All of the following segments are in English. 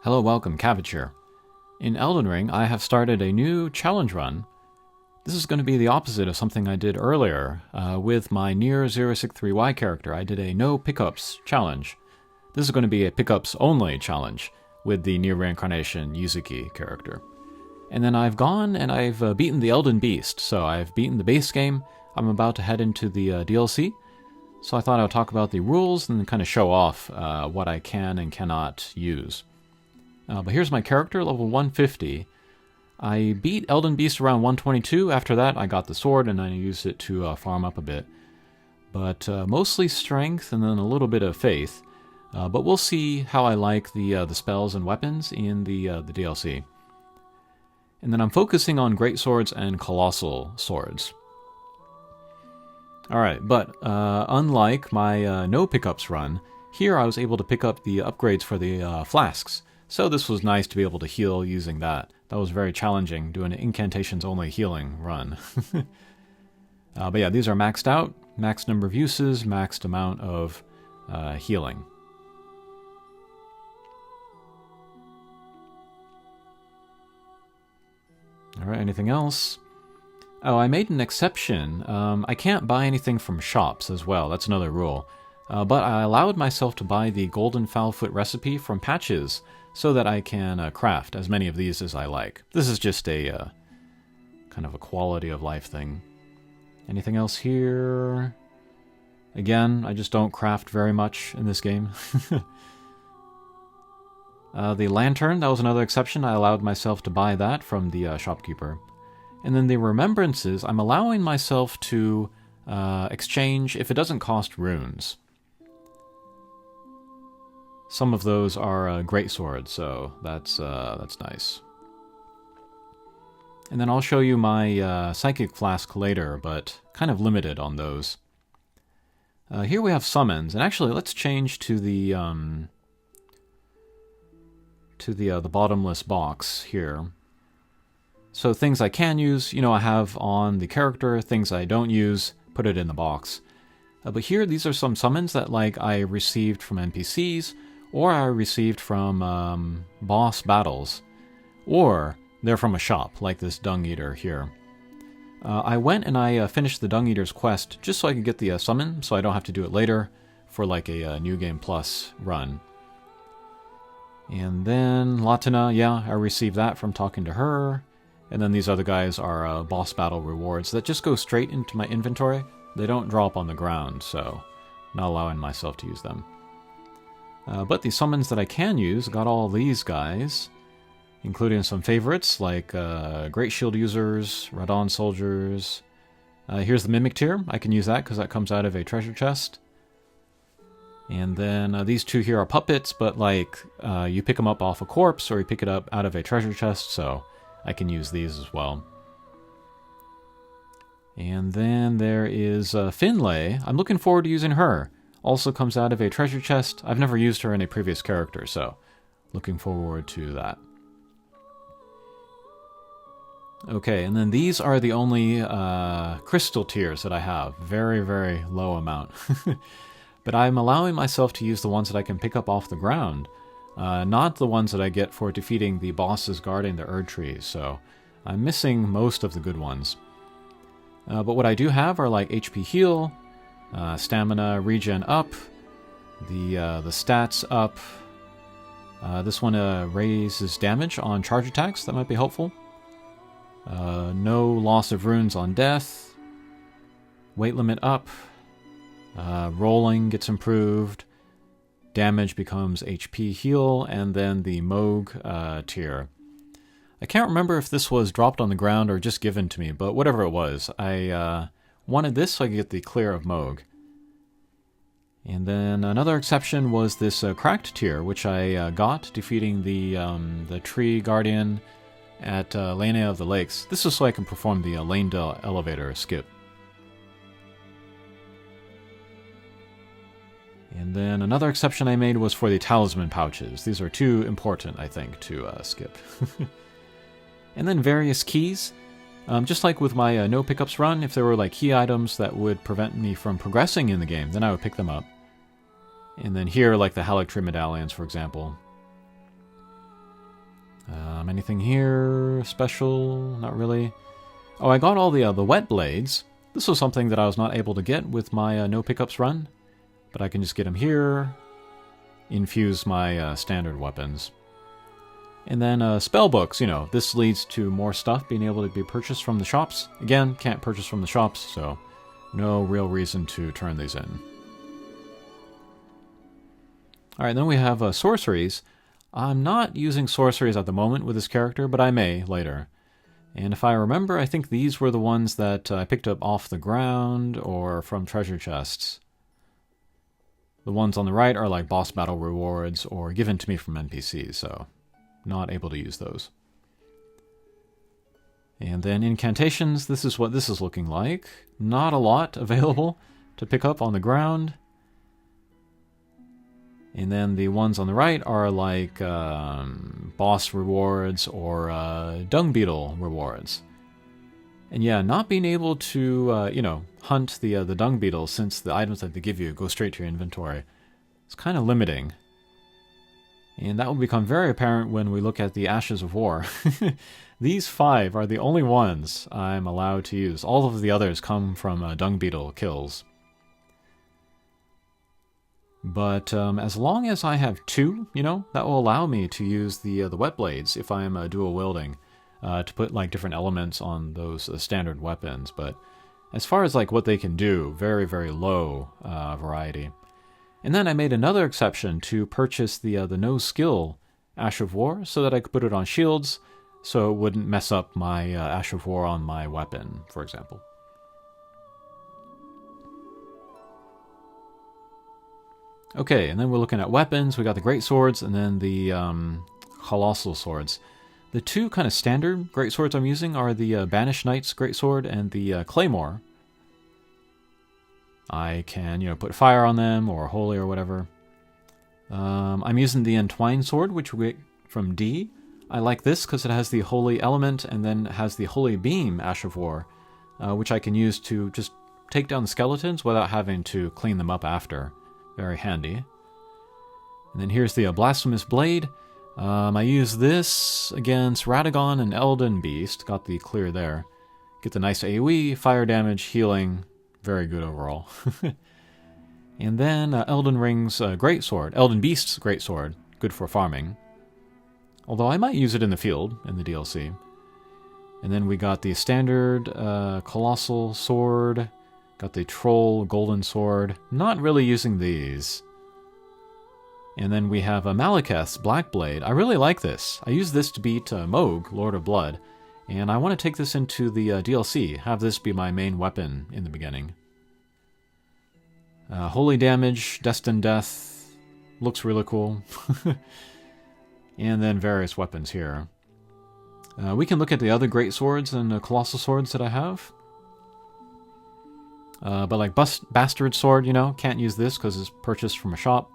Hello, welcome, Cabbage here. In Elden Ring, I have started a new challenge run. This is going to be the opposite of something I did earlier with my Nier 063Y character. I did a no pickups challenge. This is going to be a pickups only challenge with the Nier Reincarnation Yuzuki character. And then I've gone and I've beaten the Elden Beast. So I've beaten the base game. I'm about to head into the DLC. So I thought I would talk about the rules and kind of show off what I can and cannot use. But here's my character, level 150. I beat Elden Beast around 122. After that, I got the sword and I used it to farm up a bit. But mostly strength and then a little bit of faith. But we'll see how I like the spells and weapons in the DLC. And then I'm focusing on greatswords and colossal swords. Alright, but unlike my no pickups run, here I was able to pick up the upgrades for the flasks. So this was nice to be able to heal using that. That was very challenging, doing an incantations-only healing run. But yeah, these are maxed out. Max number of uses, maxed amount of healing. Alright, anything else? Oh, I made an exception. I can't buy anything from shops as well. That's another rule. But I allowed myself to buy the golden fowlfoot recipe from patches, so that I can craft as many of these as I like. This is just a kind of a quality of life thing. Anything else here? Again, I just don't craft very much in this game. The lantern, that was another exception. I allowed myself to buy that from the shopkeeper. And then the remembrances, I'm allowing myself to exchange if it doesn't cost runes. Some of those are greatswords, so that's nice. And then I'll show you my psychic flask later, but kind of limited on those. Here we have summons, and actually let's change to the bottomless box here. So things I can use, I have on the character. Things I don't use, put it in the box. But here, these are some summons that I received from NPCs, or I received from boss battles, or they're from a shop, like this Dung Eater here. I went and I finished the Dung Eater's quest just so I could get the summon, so I don't have to do it later for a New Game Plus run. And then Latina, yeah, I received that from talking to her. And then these other guys are boss battle rewards that just go straight into my inventory. They don't drop on the ground, so not allowing myself to use them. But the summons that I can use, got all these guys, including some favorites like Great Shield Users, Radon Soldiers. Here's the Mimic Tier. I can use that because that comes out of a treasure chest. And then these two here are puppets, but you pick them up off a corpse or you pick it up out of a treasure chest, so I can use these as well. And then there is Finlay. I'm looking forward to using her. Also comes out of a treasure chest. I've never used her in a previous character, so looking forward to that. Okay, and then these are the only crystal tiers that I have. Very, very low amount. But I'm allowing myself to use the ones that I can pick up off the ground. Not the ones that I get for defeating the bosses guarding the Erd trees, so I'm missing most of the good ones. But what I do have are HP heal, stamina regen up, the stats up. This one raises damage on charge attacks, that might be helpful. No loss of runes on death. Weight limit up. Rolling gets improved. Damage becomes HP heal, and then the Moog tier. I can't remember if this was dropped on the ground or just given to me, but whatever it was, I wanted this so I could get the clear of Moog. And then another exception was this cracked tier, which I got defeating the tree guardian at Lane of the Lakes. This is so I can perform the Lanedale elevator skip. And then another exception I made was for the talisman pouches. These are too important, I think, to skip. And then various keys. Just like with my no pickups run, if there were key items that would prevent me from progressing in the game, then I would pick them up. And then here, like the Halictree medallions, for example. Anything here special? Not really. Oh, I got all the wet blades. This was something that I was not able to get with my no pickups run, but I can just get them here, infuse my standard weapons. And then spell books, you know, this leads to more stuff being able to be purchased from the shops. Again, can't purchase from the shops, so no real reason to turn these in. Alright, then we have sorceries. I'm not using sorceries at the moment with this character, but I may later. And if I remember, I think these were the ones that I picked up off the ground or from treasure chests. The ones on the right are like boss battle rewards or given to me from NPCs, so not able to use those. And then incantations, this is what this is looking like. Not a lot available to pick up on the ground. And then the ones on the right are like boss rewards or dung beetle rewards. And yeah, not being able to, you know, hunt the dung beetles since the items that they give you go straight to your inventory. It's kind of limiting. And that will become very apparent when we look at the Ashes of War. These 5 are the only ones I'm allowed to use. All of the others come from dung beetle kills. But as long as I have 2, you know, that will allow me to use the wet blades if I'm dual wielding to put like different elements on those standard weapons. But as far as like what they can do, very, very low variety. And then I made another exception to purchase the no skill Ash of War so that I could put it on shields so it wouldn't mess up my Ash of War on my weapon, for example. Okay, and then we're looking at weapons. We got the greatswords and then the colossal swords. The 2 kind of standard greatswords I'm using are the Banished Knight's greatsword and the Claymore. I can, you know, put fire on them or holy or whatever. I'm using the Entwined sword, which we get from D. I like this because it has the holy element and then it has the holy beam Ash of War, which I can use to just take down the skeletons without having to clean them up after. Very handy. And then here's the Blasphemous Blade. I use this against Radagon and Elden Beast. Got the clear there. Get the nice AoE, fire damage, healing. Very good overall. And then Elden Ring's Greatsword. Elden Beast's Greatsword. Good for farming. Although I might use it in the field, in the DLC. And then we got the standard Colossal Sword. Got the Troll Golden Sword. Not really using these. And then we have Malekith's Black Blade. I really like this. I use this to beat Mohg, Lord of Blood. And I want to take this into the DLC. Have this be my main weapon in the beginning. Holy Damage, Destined Death. Looks really cool. And then various weapons here. We can look at the other great swords and colossal swords that I have. But like Bastard Sword, you know, can't use this because it's purchased from a shop.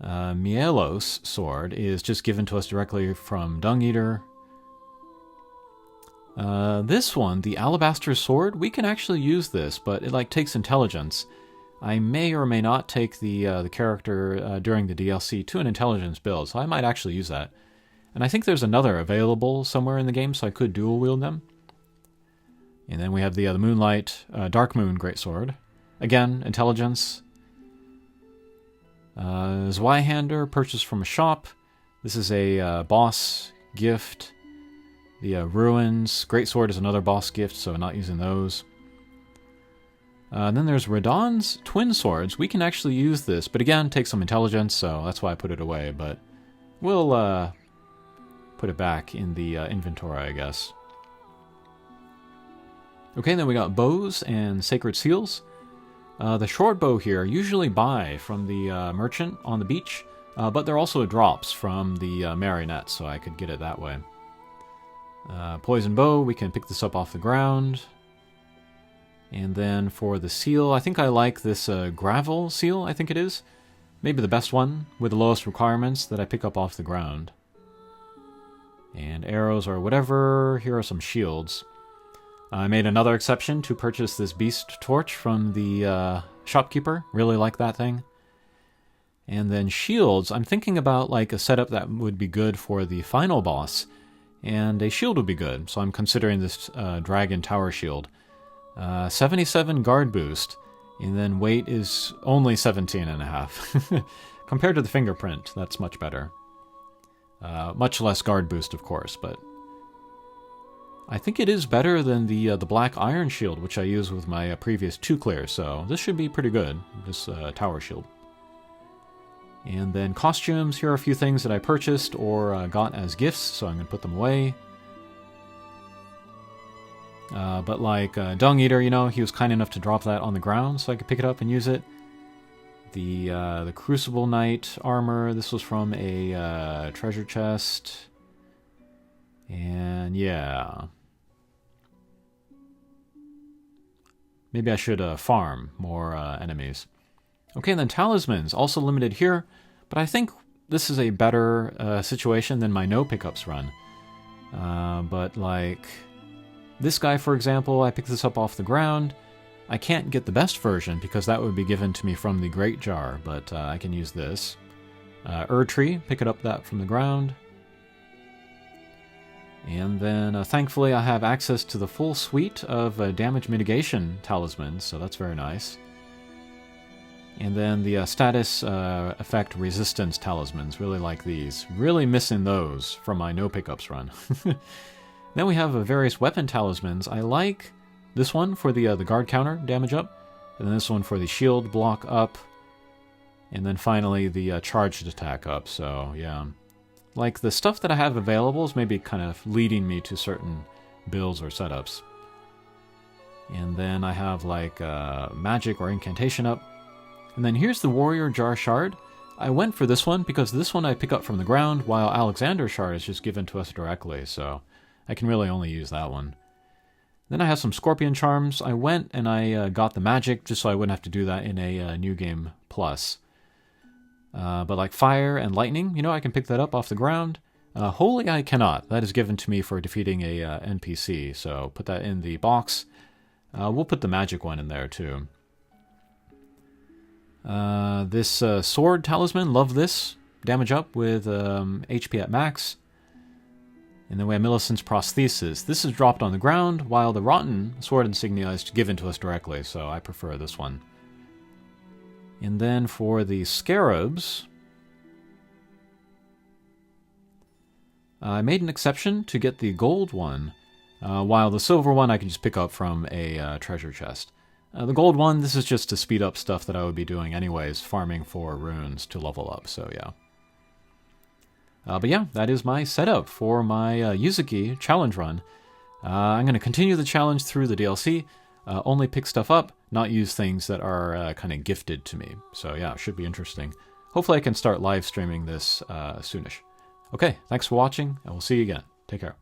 Mielos Sword is just given to us directly from Dung Eater. This one, the Alabaster Sword, we can actually use this, but it like takes intelligence. I may or may not take the character during the DLC to an intelligence build, so I might actually use that. And I think there's another available somewhere in the game, so I could dual wield them. And then we have the Moonlight, Dark Moon Greatsword. Again, intelligence. Zweihander, purchased from a shop. This is a boss gift. The Ruins Greatsword is another boss gift, so I'm not using those. Then there's Radahn's Twin Swords. We can actually use this, but again, take some intelligence, so that's why I put it away. But we'll put it back in the inventory, I guess. Okay, then we got bows and sacred seals. The short bow here, usually buy from the merchant on the beach, but there are also drops from the marionette, so I could get it that way. Poison bow, we can pick this up off the ground. And then for the seal, I think I like this gravel seal, I think it is. Maybe the best one, with the lowest requirements that I pick up off the ground. And arrows or whatever, here are some shields. I made another exception to purchase this beast torch from the shopkeeper. Really like that thing. And then shields, I'm thinking about like a setup that would be good for the final boss, and a shield would be good, so I'm considering this dragon tower shield. 77 guard boost, and then weight is only 17.5. Compared to the fingerprint, that's much better. Much less guard boost, of course, but I think it is better than the black iron shield, which I used with my previous 2 clears, so this should be pretty good, this tower shield. And then costumes, here are a few things that I purchased or got as gifts, so I'm going to put them away. But like Dung Eater, you know, he was kind enough to drop that on the ground so I could pick it up and use it. The Crucible Knight armor, this was from a treasure chest. And yeah. Maybe I should farm more enemies. Okay, and then talismans, also limited here, but I think this is a better situation than my no pickups run. But like this guy, for example, I picked this up off the ground. I can't get the best version because that would be given to me from the Great Jar, but I can use this. Tree, pick it up that from the ground. And then thankfully I have access to the full suite of damage mitigation talismans, so that's very nice. And then the status effect resistance talismans, really like these. Really missing those from my no pickups run. Then we have various weapon talismans. I like this one for the guard counter damage up, and then this one for the shield block up, and then finally the charged attack up, so yeah. Like the stuff that I have available is maybe kind of leading me to certain builds or setups. And then I have like magic or incantation up. And then here's the Warrior Jar Shard. I went for this one because this one I pick up from the ground, while Alexander Shard is just given to us directly, so I can really only use that one. Then I have some Scorpion Charms. I went and I got the magic just so I wouldn't have to do that in a New Game Plus. But like Fire and Lightning, you know, I can pick that up off the ground. Holy I cannot. That is given to me for defeating a NPC, so put that in the box. We'll put the magic one in there too. This sword talisman, love this. Damage up with HP at max. And then we have Millicent's prosthesis. This is dropped on the ground, while the rotten sword insignia is given to us directly, so I prefer this one. And then for the scarabs, I made an exception to get the gold one, while the silver one I can just pick up from a treasure chest. The gold one, this is just to speed up stuff that I would be doing anyways, farming for runes to level up, so yeah. But yeah, that is my setup for my Yuzuki challenge run. I'm going to continue the challenge through the DLC, only pick stuff up, not use things that are kind of gifted to me. So yeah, it should be interesting. Hopefully I can start live streaming this soonish. Okay, thanks for watching, and we'll see you again. Take care.